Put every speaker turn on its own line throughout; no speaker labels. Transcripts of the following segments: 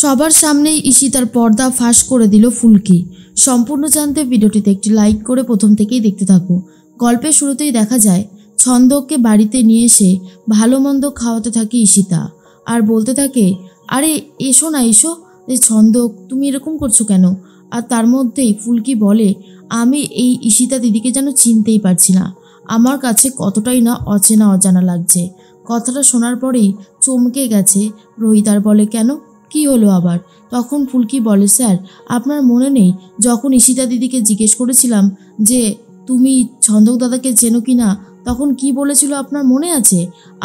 সবার সামনেই ঈশিতার পর্দা ফাঁস করে দিল ফুলকি। সম্পূর্ণ জানতে ভিডিওটিতে একটি লাইক করে প্রথম থেকেই দেখতে থাকো। গল্পের শুরুতেই দেখা যায় ছন্দককে বাড়িতে নিয়ে এসে ভালো মন্দ খাওয়াতে থাকে ঈশিতা, আর বলতে থাকে, আরে এসো না এসো, ছন্দক তুমি এরকম করছো কেন? আর তার মধ্যেই ফুলকি বলে, আমি এই ঈশিতা দিদিকে যেন চিনতেই পারছি না, আমার কাছে কতটাই না অচেনা অজানা লাগছে। কথাটা শোনার পরেই চমকে গেছে রোহিত, আর বলে, কেন, কি হলো আবার? তখন ফুলকি বলে, স্যার আপনার মনে নেই যখন ঈশিতা দিদিকে জিজ্ঞেস করেছিলাম যে তুমি ছন্দক দাদাকে চেনো কি না, তখন কি বলেছিল আপনার মনে আছে?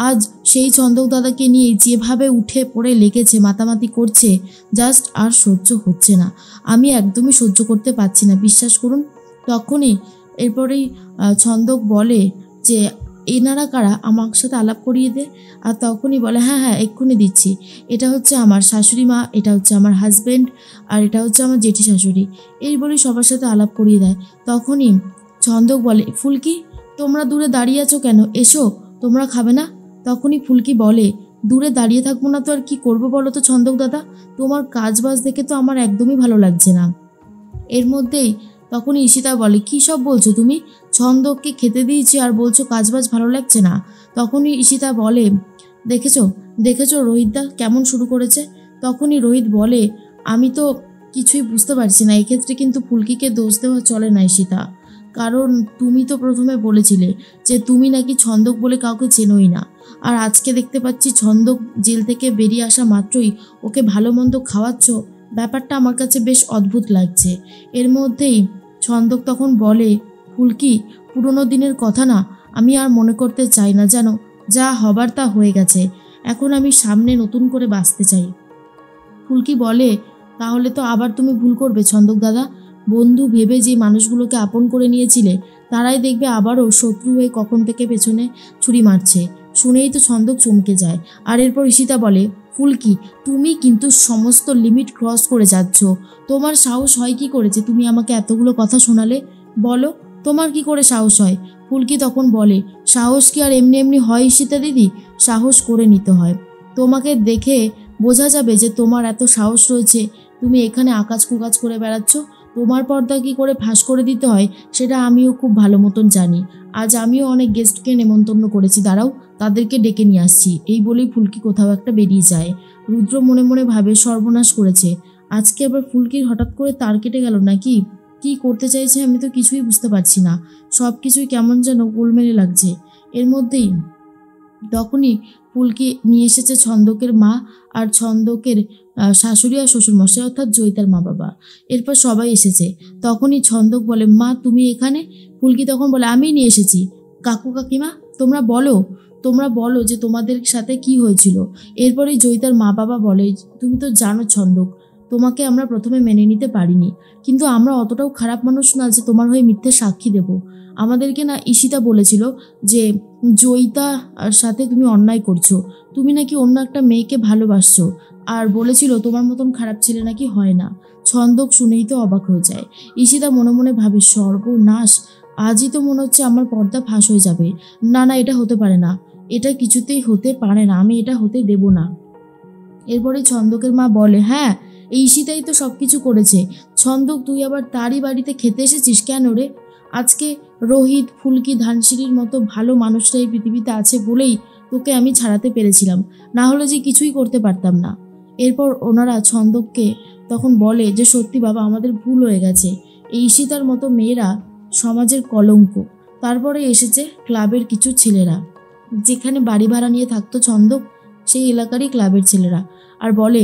আজ সেই ছন্দক দাদাকে নিয়ে যেভাবে উঠে পড়ে লেগেছে, মাতামাতি করছে, জাস্ট আর সহ্য হচ্ছে না। আমি একদমই সহ্য করতে পারছি না, বিশ্বাস করুন। তখনই এরপরেই ছন্দক বলে যে এনারা কারা, আমার সাথে আলাপ করিয়ে দে। আর তখনই বলে, হ্যাঁ হ্যাঁ এক্ষুনি দিচ্ছি, এটা হচ্ছে আমার শাশুড়ি মা, এটা হচ্ছে আমার হাজব্যান্ড, আর এটা হচ্ছে আমার জেঠি শাশুড়ি। এই বলেই সবার সাথে আলাপ করিয়ে দেয়। তখনই ছন্দক বলে, ফুলকি তোমরা দূরে দাঁড়িয়ে আছো কেন, এসো, তোমরা খাবে না? তখনই ফুলকি বলে, দূরে দাঁড়িয়ে থাকবো না তো আর কি করবো বলো তো ছন্দক দাদা, তোমার কাজ বাজ দেখে তো আমার একদমই ভালো লাগছে না। এর মধ্যেই তখনই ঈশিতা বলে, কী সব বলছো তুমি? ছন্দককে খেতে দিয়েছি আর বলছো কাজবাজ ভালো লাগছে না? তখনই ঈশিতা বলে, দেখেছো দেখেছো রোহিতদা কেমন শুরু করেছে? তখনই রোহিত বলে, আমি তো কিছুই বুঝতে পারছি না, এক্ষেত্রে কিন্তু ফুলকিকে দোষ দেওয়া চলে না ঈশিতা, কারণ তুমি তো প্রথমে বলেছিলে যে তুমি নাকি ছন্দক বলে কাউকে চেনোই না, আর আজকে দেখতে পাচ্ছি ছন্দক জেল থেকে বেরিয়ে আসা মাত্রই ওকে ভালো মন্দ খাওয়াচ্ছ, ব্যাপারটা আমার কাছে বেশ অদ্ভুত লাগছে। এর মধ্যেই ছন্দক তখন বলে, ফুলকি পুরনো দিনের কথা না আমি আর মনে করতে চাই না, জানো, যা হবার তা হয়ে গেছে, এখন আমি সামনে নতুন করে বাঁচতে চাই। ফুলকি বলে, তাহলে তো আবার তুমি ভুল করবে ছন্দক দাদা, বন্ধু ভেবে যে মানুষগুলোকে আপন করে নিয়েছিলে তারাই দেখবে আবারও শত্রু হয়ে কখন থেকে পেছনে ছুরি মারছে। শুনেই তো ছন্দক চমকে যায়। আর এরপর ঈশিতা বলে, ফুলকি তুমি কিন্তু সমস্ত লিমিট ক্রস করে যাচ্ছ, তোমার সাহস হয় কি করেছে তুমি আমাকে এতগুলো কথা শোনালে? বলো তোমার কি করে সাহস হয়? ফুলকি তখন বলে, সাহস কি আর এমনি এমনি হয় ঈশিতা দিদি, সাহস করে নিতে হয়। তোমাকে দেখে বোঝা যাবে যে তোমার এত সাহস রয়েছে, তুমি এখানে আকাজ কুকাজ করে বেড়াচ্ছ, তোমার পর্দা কি করে ফাঁস করে দিতে হয় সেটা আমিও খুব ভালো মতন জানি। আজ আমিও অনেক গেস্টকে নেমন্তন্ন করেছি, দাঁড়াও তাদেরকে ডেকে নিয়ে আসছি। এই বলেই ফুলকি কোথাও একটা বেরিয়ে যায়। রুদ্র মনে মনে ভাবে, সর্বনাশ করেছে, আজকে আবার ফুলকির হঠাৎ করে তার কেটে গেল নাকি? কি করতে চাইছে আমি তো কিছুই বুঝতে পারছি না, সব কিছুই কেমন যেন গোলমেলে লাগছে। এর মধ্যেই তখনই ফুলকি নিয়ে এসেছে ছন্দকের মা আর ছন্দকের শাশুড়ি আর শ্বশুরমশাই, অর্থাৎ জয়িতার মা বাবা। এরপর সবাই এসেছে। তখনই ছন্দক বলে, মা তুমি এখানে? ফুলকি তখন বলে, আমি নিয়ে এসেছি। কাকু কাকিমা তোমরা বলো যে তোমাদের সাথে কি হয়েছিল। এরপরেই জয়িতার মা বাবা বলে, তুমি তো জানো ছন্দক, তোমাকে আমরা প্রথমে মেনে নিতে পারিনি, কিন্তু আমরা অতটাও খারাপ মানুষ না যে তোমার হয়ে মিথ্যে সাক্ষী দেব। আমাদেরকে না ঈশিতা বলেছিল যে জয়িতার সাথে তুমি অন্যায় করছো, তুমি নাকি অন্য একটা মেয়েকে ভালোবাসছো, আর বলেছিল তোমার মতন খারাপ ছেলে নাকি হয় না। ছন্দক শুনেই তো অবাক হয়ে যায়। ঈশিতা মনে মনে ভাবে, সর্বনাশ, আজই তো মনে হচ্ছে আমার পর্দা ফাঁস হয়ে যাবে। না না, এটা হতে পারে না, এটা কিছুতেই হতে পারে না, আমি এটা হতে দেব না। এরপরে ছন্দকের মা বলে, হ্যাঁ এই ঈশিতাই তো সব কিছু করেছে। ছন্দক তুই আবার তারই বাড়িতে খেতে এসেছিস কেন রে? আজকে রোহিত, ফুলকি, ধানসিঁড়ির মতো ভালো মানুষরা এই পৃথিবীতে আছে বলেই তোকে আমি ছাড়াতে পেরেছিলাম, না হলে যে কিছুই করতে পারতাম না। এরপর ওনারা ছন্দককে তখন বলে যে সত্যি বাবা, আমাদের ভুল হয়ে গেছে, এই ঈশিতার মতো মেয়েরা সমাজের কলঙ্ক। তারপরে এসেছে ক্লাবের কিছু ছেলেরা, যেখানে বাড়ি ভাড়া নিয়ে থাকতো ছন্দক, সেই এলাকারই ক্লাবের ছেলেরা, আর বলে,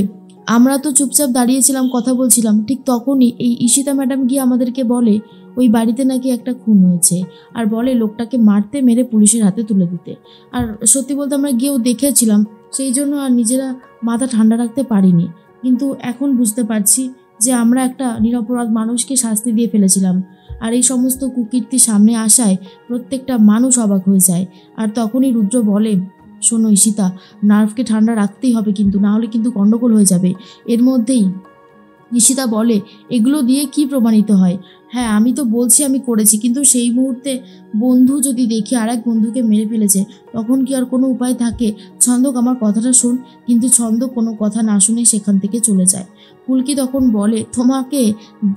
আমরা তো চুপচাপ দাঁড়িয়েছিলাম, কথা বলছিলাম, ঠিক তখনই এই ঈশিতা ম্যাডাম গিয়ে আমাদেরকে বলে ওই বাড়িতে নাকি একটা খুন হয়েছে, আর বলে লোকটাকে মারতে মেরে পুলিশের হাতে তুলে দিতে। আর সত্যি বলতে আমরা গিয়েও দেখেছিলাম, সেই জন্য আর নিজেরা মাথা ঠান্ডা রাখতে পারিনি, কিন্তু এখন বুঝতে পারছি যে আমরা একটা নিরপরাধ মানুষকে শাস্তি দিয়ে ফেলেছিলাম। আর এই সমস্ত কুকীর্তি সামনে আসায় প্রত্যেকটা মানুষ অবাক হয়ে যায়। আর তখনই রুদ্র বলে, শোনো ঈশিতা, নার্ভকে ঠান্ডা রাখতেই হবে কিন্তু, না হলে কিন্তু গন্ডগোল হয়ে যাবে। এর মধ্যেই ঈশিতা বলে, এগুলো দিয়ে কি প্রমাণিত হয়? হ্যাঁ, আমি তো বলছি আমি করেছি, কিন্তু সেই মুহূর্তে বন্ধু যদি দেখি আর এক বন্ধুকে মেরে ফেলেছে, তখন কি আর কোনো উপায় থাকে? ছন্দক, আমার কথাটা শোন। কিন্তু ছন্দক কোনো কথা না শুনে সেখান থেকে চলে যায়। ফুলকি তখন বলে, তোমাকে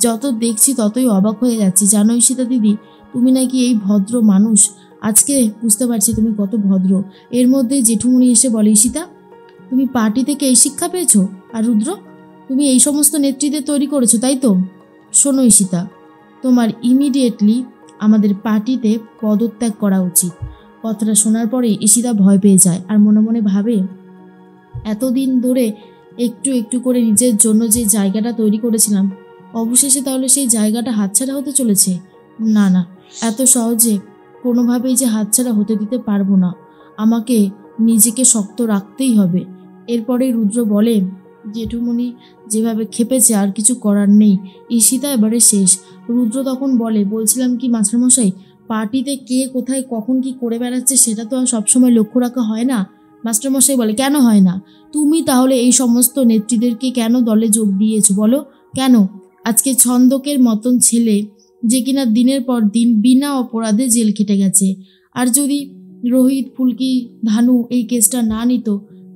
যত দেখছি ততই অবাক হয়ে যাচ্ছি। জানো ঈশিতা দিদি, তুমি নাকি এই ভদ্র মানুষ। আজকে বুঝতে পারছি তুমি কত ভদ্র। এর মধ্যে জেঠুমনি এসে বলে, ঈশিতা, তুমি পার্টি থেকে এই শিক্ষা পেয়েছো? আর রুদ্র, তুমি এই সমস্ত নেত্রীদের তৈরি করেছো, তাই তো? শোনো ঈশিতা, তোমার ইমিডিয়েটলি আমাদের পার্টিতে পদত্যাগ করা উচিত। কথাটা শোনার পরে ঈশিতা ভয় পেয়ে যায় আর মনে মনে ভাবে, এতদিন ধরে একটু একটু করে নিজের জন্য যে জায়গাটা তৈরি করেছিলাম, অবশেষে তাহলে সেই জায়গাটা হাতছাড়া হতে চলেছে? না না, এত সহজে কোনোভাবেই যে হাতছাড়া হতে দিতে পারবো না। আমাকে নিজেকে শক্ত রাখতেই হবে। এরপরে রুদ্র বলে, জেঠুমনি যেভাবে খেপেছে আর কিছু করার নেই। ঈশিতা এবারে শেষ। রুদ্র তখন বলে, বলছিলাম কি মাস্টারমশাই, পার্টিতে কে কোথায় কখন কি করে বেড়াচ্ছে সেটা তো আর সবসময় লক্ষ্য রাখা হয় না। মাস্টারমশাই বলে, কেন হয় না? তুমি তাহলে এই সমস্ত নেত্রীদেরকে কেন দলে যোগ দিয়েছো বলো? কেন? আজকে ছন্দকের মতন ছেলে, যে কিনা দিনের পর দিন বিনা অপরাধে জেল খেটে গেছে, আর যদি রোহিত, ফুলকি, ধানু এই কেসটা না নিত,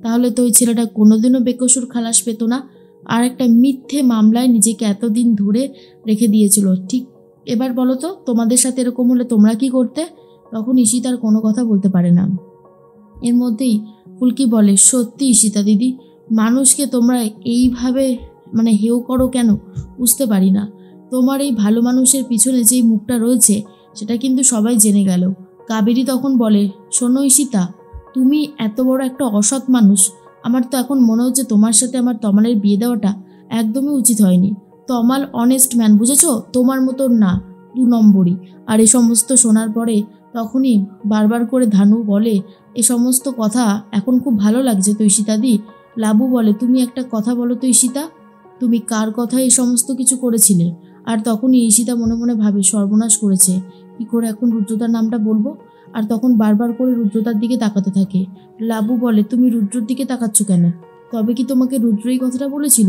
তাহলে তো ওই ছেলেটা কোনোদিনও বেকসুর খালাস পেত না। আর একটা মিথ্যে মামলায় নিজেকে এতদিন ধরে রেখে দিয়েছিল। ঠিক এবার বলো তো, তোমাদের সাথে এরকম হলে তোমরা কি করতে? তখন ঈশিতার কোনো কথা বলতে পারে না। এর মধ্যেই ফুলকি বলে, সত্যি ঈশিতা দিদি, মানুষকে তোমরা এইভাবে হেও করো কেন? বুঝতে পারি না। তোমার এই ভালো মানুষের পিছনে যেই মুখটা রয়েছে সেটা কিন্তু সবাই জেনে গেল। কাবেরী তখন বলে, শোনো ঈশিতা, তুমি এত বড় একটা অসৎ মানুষ। আমার তো এখন মনে হচ্ছে তোমার সাথে আমার তমালের বিয়ে দেওয়াটা একদমই উচিত হয়নি। তমাল অনেস্ট ম্যান, বুঝেছো? তোমার মতন না, 2 নম্বরই। আর এই সমস্ত শোনার পরে তখনই বারবার করে ধানু বলে, এ সমস্ত কথা এখন খুব ভালো লাগছে তো ঈশিতাদি। লাবু বলে, তুমি একটা কথা বলো তো ঈশিতা, তুমি কার কথায় এই সমস্ত কিছু করেছিলে? আর তখনই ঈশিতা মনে মনে ভাবে, সর্বনাশ করেছে, কি করে এখন রুদ্রতার নামটা বলবো? আর তখন বারবার করে রুদ্রতার দিকে তাকাতে থাকে। লাবু বলে, তুমি রুদ্রর দিকে তাকাচ্ছ কেন? তবে কি তোমাকে রুদ্র এই কথাটা বলেছিল?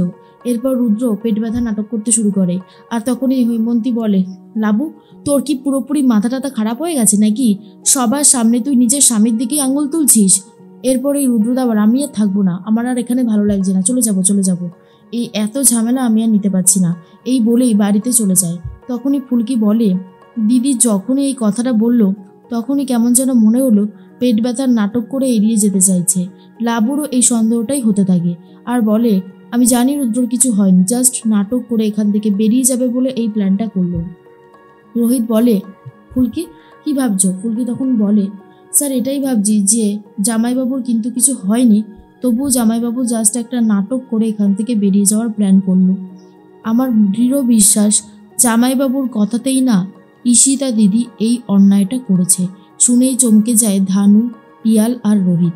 এরপর রুদ্র পেট ব্যথা নাটক করতে শুরু করে। আর তখনই হৈমন্তী বলে, লাবু, তোর কি পুরোপুরি মাথা টাথা খারাপ হয়ে গেছে নাকি? সবার সামনে তুই নিজের স্বামীর দিকেই আঙুল তুলছিস। এরপরে রুদ্রদা আবার, আমি আর থাকবো না, আমার আর এখানে ভালো লাগছে না, চলে যাব। এই এত ঝামেলা আমি আর নিতে পারছি না। এই বলেই বাড়িতে চলে যায়। তখনই ফুলকি বলে, দিদি যখনই এই কথাটা বলল, তখনই কেমন যেন মনে হলো পেট ব্যথার নাটক করে এড়িয়ে যেতে চাইছে। লাবুরও এই সন্দেহটাই হতে থাকে আর বলে, আমি জানি রুদ্রর কিছু হয়নি, জাস্ট নাটক করে এখান থেকে বেরিয়ে যাবে বলে এই প্ল্যানটা করলো। রোহিত বলে, ফুলকি কি ভাবছো? ফুলকি তখন বলে, স্যার এটাই ভাবছি যে জামাইবাবুর কিন্তু কিছু হয়নি, তবুও জামাইবাবু জাস্ট একটা নাটক করে এখান থেকে বেরিয়ে যাওয়ার প্ল্যান করলো। আমার দৃঢ় বিশ্বাস জামাইবাবুর কথাতেই না ঈশিতা দিদি এই অন্যায়টা করেছে। শুনেই চমকে যায় ধানু, পিয়াল আর রোহিত।